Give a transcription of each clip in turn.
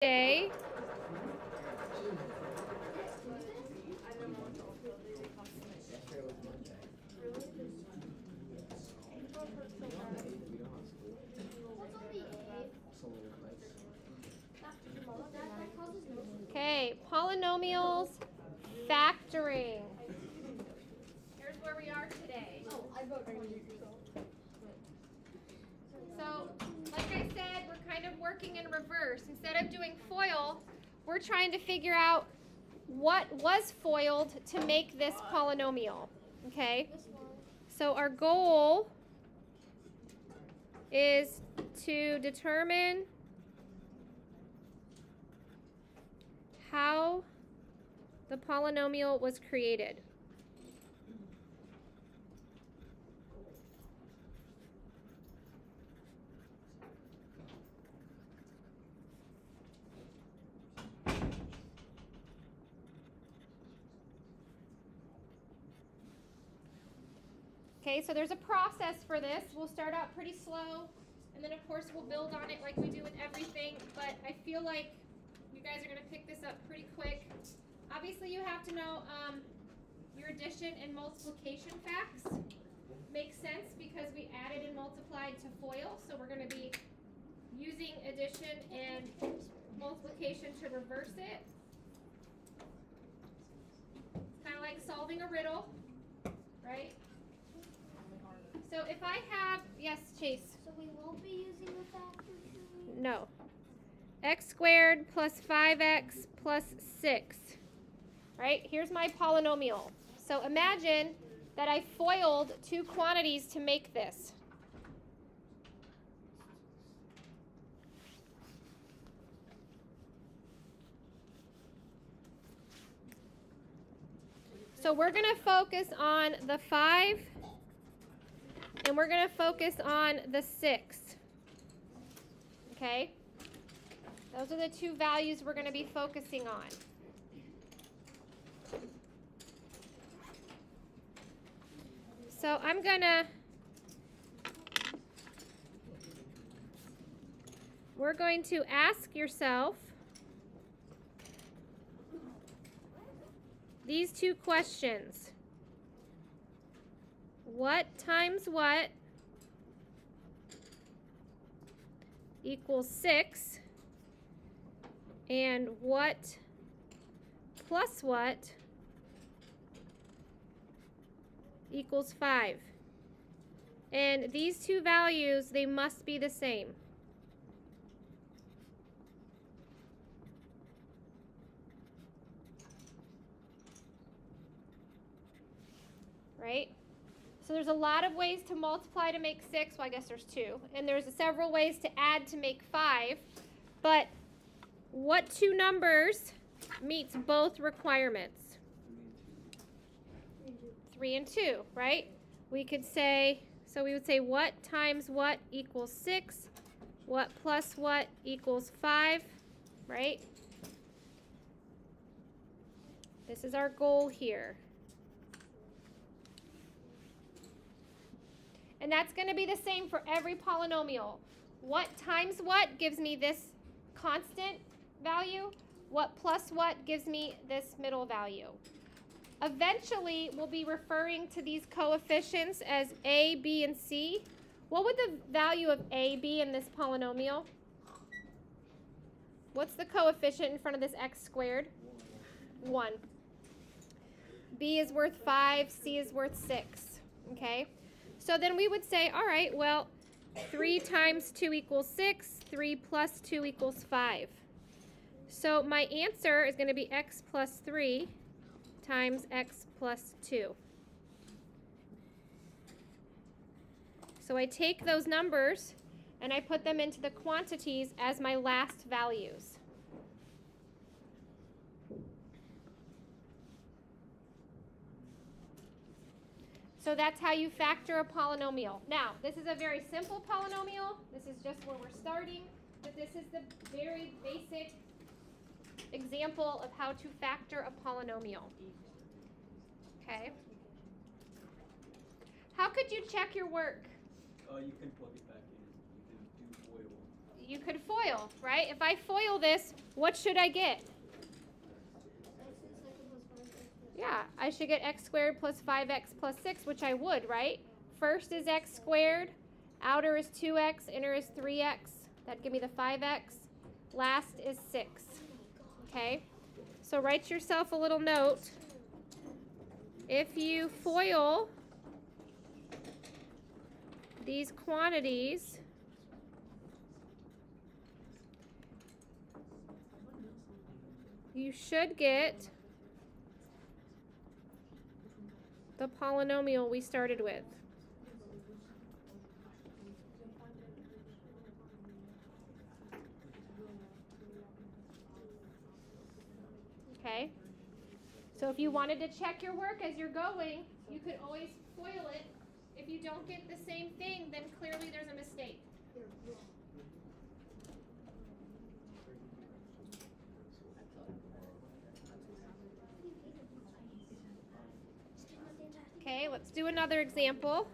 Day. Okay, polynomials, factoring. Here's where we are today. So, like I said, we're kind of working in reverse. Instead of doing FOIL, we're trying to figure out what was FOILed to make this polynomial. Okay? So our goal is to determine how the polynomial was created. Okay, so there's a process for this. We'll start out pretty slow, and then of course we'll build on it like we do with everything, but I feel like you guys are going to pick this up pretty quick. Obviously you have to know your addition and multiplication facts. Makes sense because we added and multiplied to FOIL, so we're going to be using addition and multiplication to reverse it. It's kind of like solving a riddle, right? So if I have, yes, Chase? So we won't be using the factor tree? No. X squared plus 5x plus 6. Right? Here's my polynomial. So imagine that I FOILed two quantities to make this. So we're going to focus on the 5 and we're going to focus on the 6. Okay? Those are the two values we're going to be focusing on. So we're going to ask yourself these two questions. What times what equals 6? And what plus what equals 5? And these two values, they must be the same. Right? So there's a lot of ways to multiply to make 6. Well, I guess there's 2. And there's several ways to add to make 5. But what two numbers meets both requirements? 3 and 2, right? We could say, so we would say what times what equals 6, what plus what equals 5, right? This is our goal here. And that's going to be the same for every polynomial. What times what gives me this constant value? What plus what gives me this middle value? Eventually, we'll be referring to these coefficients as a, b, and c. What would the value of a be in this polynomial? What's the coefficient in front of this x squared? 1. B is worth 5, c is worth 6. Okay? So then we would say, all right, well, 3 times 2 equals 6, 3 plus 2 equals 5. So my answer is going to be x plus 3 times x plus 2. So I take those numbers and I put them into the quantities as my last values. So that's how you factor a polynomial. Now, this is a very simple polynomial. This is just where we're starting, but this is the very basic example of how to factor a polynomial. Okay. How could you check your work? You can plug it back in. You can do FOIL. you could FOIL, right? If I FOIL this, what should I get? Yeah, I should get x squared plus 5x plus 6, which I would, right? First is x squared, outer is 2x, inner is 3x. That'd give me the 5x. Last is 6. Okay? So write yourself a little note. If you FOIL these quantities, you should get the polynomial we started with. Okay? So if you wanted to check your work as you're going, you could always FOIL it. If you don't get the same thing, then clearly there's a mistake. Okay, let's do another example.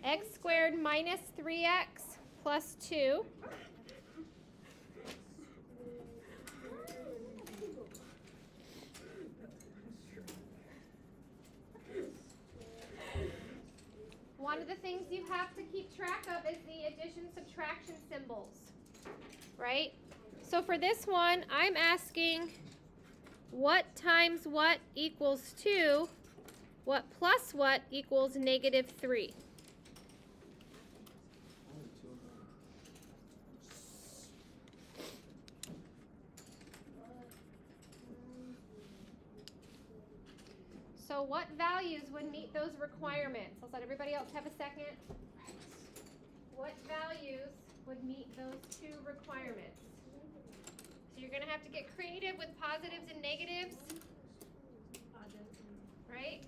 X squared minus 3x plus 2. One of the things you have to keep track of is the addition-subtraction symbols, right? So for this one, I'm asking what times what equals 2, what plus what equals negative 3. So what values would meet those requirements? Let's let everybody else have a second. What values would meet those two requirements? So you're going to have to get creative with positives and negatives, right?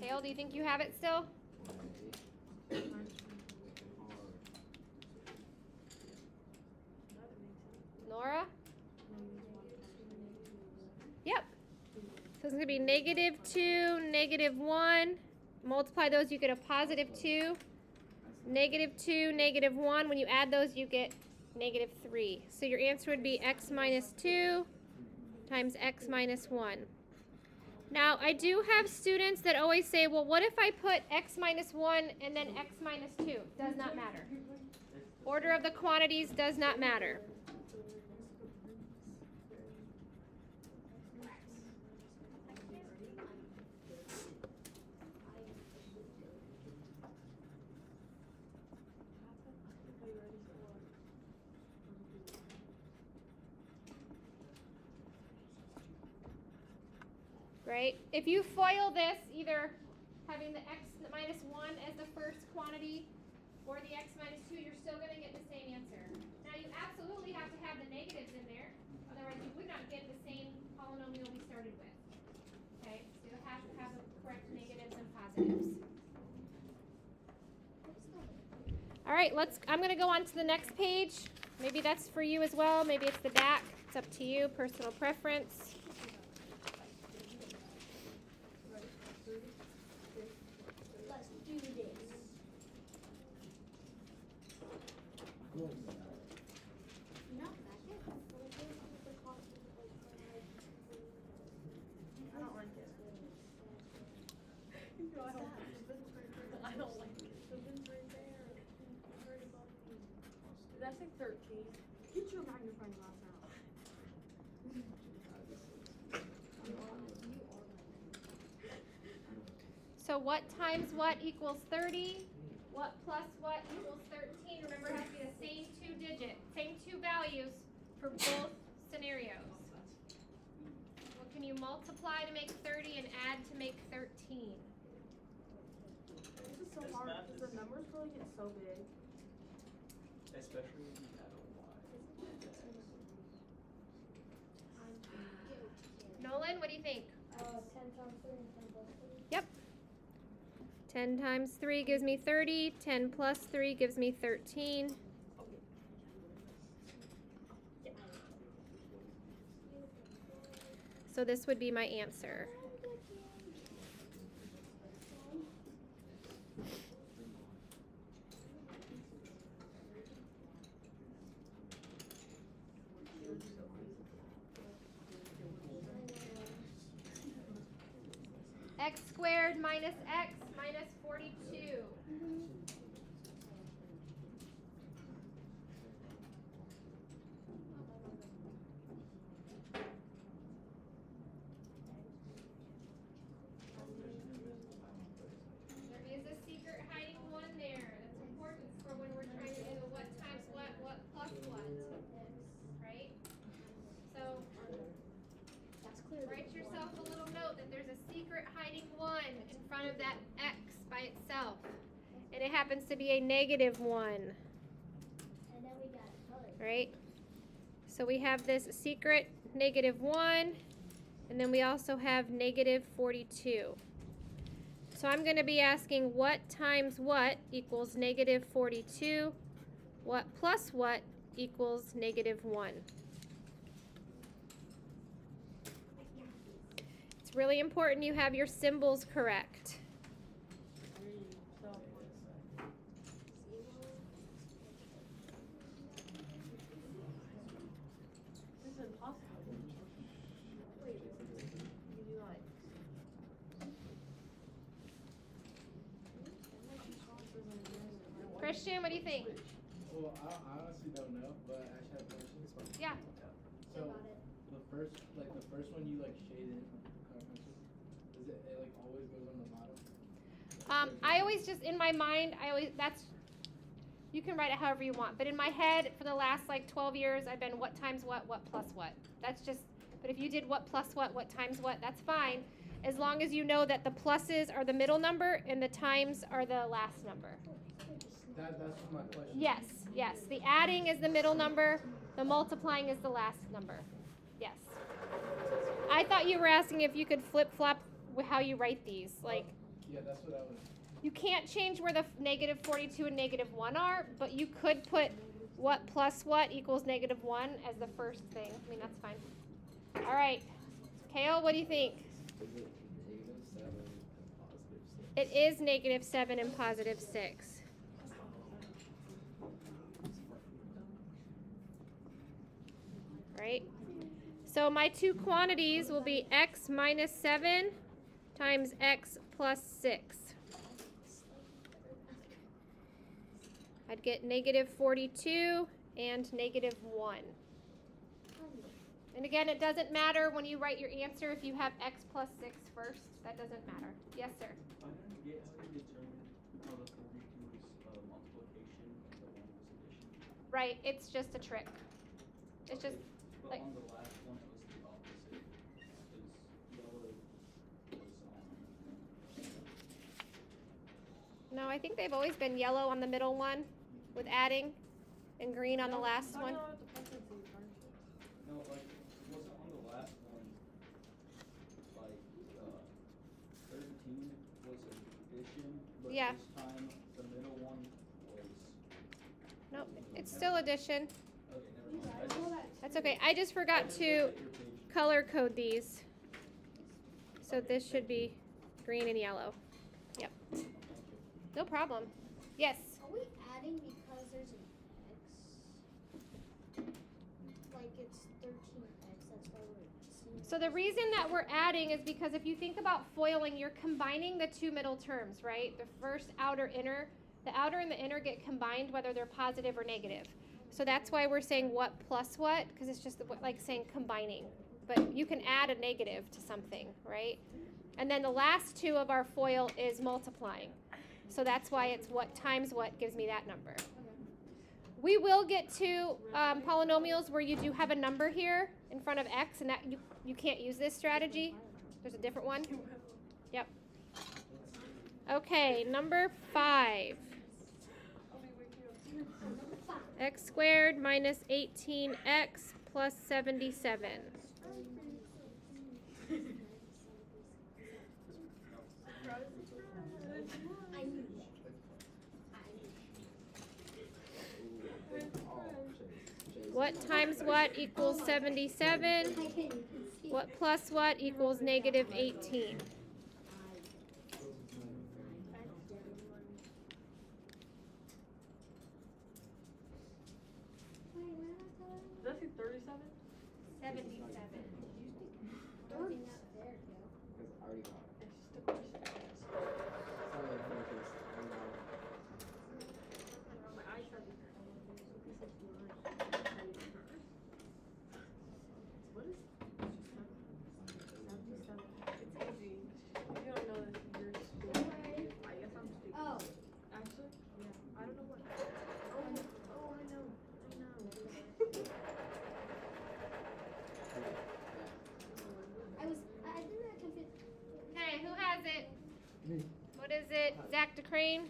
Hale, do you think you have it still? Nora? Yep. So it's going to be negative 2, negative 1. Multiply those, you get a positive 2. Negative 2, negative 1. When you add those, you get negative 3. So your answer would be x minus 2 times x minus 1. Now, I do have students that always say, well, what if I put x minus 1 and then x minus 2? Does not matter. Order of the quantities does not matter. Right? If you FOIL this, either having the x minus 1 as the first quantity or the x minus 2, you're still going to get the same answer. Now, you absolutely have to have the negatives in there. Otherwise, you would not get the same polynomial we started with. Okay? So you have to have the correct negatives and positives. All right, I'm going to go on to the next page. Maybe that's for you as well. Maybe it's the back. It's up to you. Personal preference. I think 13. Get your magnifying glass out. So what times what equals 30? What plus what equals 13? Remember, it has to be the same same two values for both scenarios. What can you multiply to make 30 and add to make 13? This is so hard because the numbers really get so big. Especially if you add a y. Nolan, what do you think? 10 times 3 and 10 plus 3. Yep. 10 times 3 gives me 30. 10 plus 3 gives me 13. So this would be my answer. X squared minus x minus 42. There is a secret hiding one there. That's important for when we're trying to do the what times what plus what. Right? So write yourself a little note that there's a secret hiding 1 in front of that x by itself. And it happens to be a negative 1. And then we got color. Right? So we have this secret negative 1, and then we also have negative 42. So I'm going to be asking what times what equals negative 42, what plus what equals negative 1. It's really important you have your symbols correct. This is impossible. Wait, you like. Christian, what do you think? Well, I honestly don't know, but I actually have questions. Yeah. So the first one you like shade in, does it like always goes on the bottom? I always just, in my mind, you can write it however you want, but in my head, for the last like 12 years, I've been what times what plus what. That's just, but if you did what plus what times what, that's fine, as long as you know that the pluses are the middle number and the times are the last number. That's my question. Yes, yes. The adding is the middle number, the multiplying is the last number. Yes. I thought you were asking if you could flip-flop how you write these. Like, Yeah, that's what I was. you can't change where the negative 42 and negative 1 are, but you could put what plus what equals negative 1 as the first thing. I mean, that's fine. All right. Kale, what do you think? It is negative 7 and positive 6. Right? So my two quantities will be x minus 7 times x plus 6. I'd get negative 42 and negative 1. And again, it doesn't matter when you write your answer if you have x plus 6 first. That doesn't matter. Yes, sir? I didn't get how you determine how the 42 is multiplication and the 1 was addition. Right, it's just a trick. It's just But like, on the last one, it was the opposite. Because yellow was on. no, I think they've always been yellow on the middle one with adding and green on the last one. No, like, wasn't on the last one, like, 13 was addition, but Yeah. this time the middle one was. Nope, it's still addition. Okay, never mind. That's okay. I just forgot to color code these. So this should be green and yellow. Yep. No problem. Yes. Are we adding because there's an x? Like it's 13x, that's why we're seeing. So the reason that we're adding is because if you think about foiling, you're combining the two middle terms, right? The first outer inner. The outer and the inner get combined whether they're positive or negative. So that's why we're saying what plus what, because it's just like saying combining. But you can add a negative to something, right? And then the last two of our FOIL is multiplying. So that's why it's what times what gives me that number. We will get to polynomials where you do have a number here in front of x, and that you can't use this strategy. There's a different one. Yep. Okay, number 5. X squared minus 18x plus 77. What times what equals 77? What plus what equals negative 18? Did I say 37? 77. It's just a question. My eyes are What is 77? It's easy. If you don't know this, you're stupid. I guess I'm stupid. Oh. Actually? Yeah. I don't know what. Oh, I know. I didn't know confused. Okay, who has it? Me. What is it? Zach DeCrane?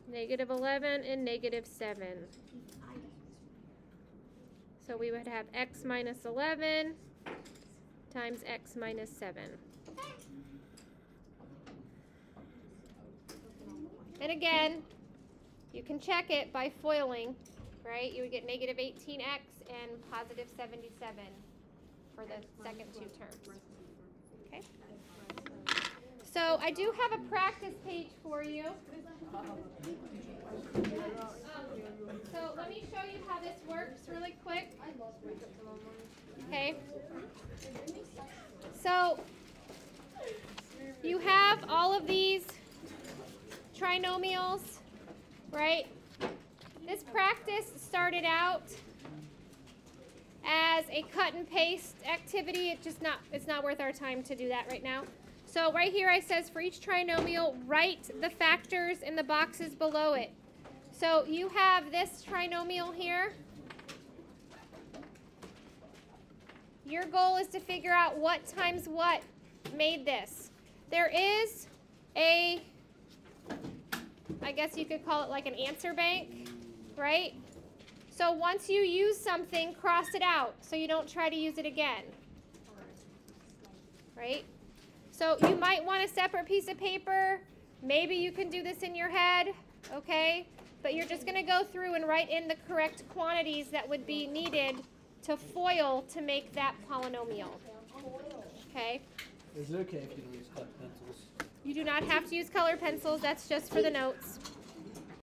Negative 11 and negative 7. So we would have x minus 11 times x minus 7. And again, you can check it by FOILing, right? You would get negative 18x and positive 77 for the second two terms. Okay? So I do have a practice page for you. So let me show you how this works really quick. Okay? So you have all of these trinomials, right? This practice started out as a cut and paste activity. It's not worth our time to do that right now. So right here I says for each trinomial, write the factors in the boxes below it. So you have this trinomial here. Your goal is to figure out what times what made this. There is a, I guess you could call it like an answer bank, right? So once you use something, cross it out so you don't try to use it again, right? So you might want a separate piece of paper. Maybe you can do this in your head, okay? But you're just going to go through and write in the correct quantities that would be needed to FOIL to make that polynomial, okay? Is it okay if you don't use colored pencils? You do not have to use colored pencils. That's just for the notes.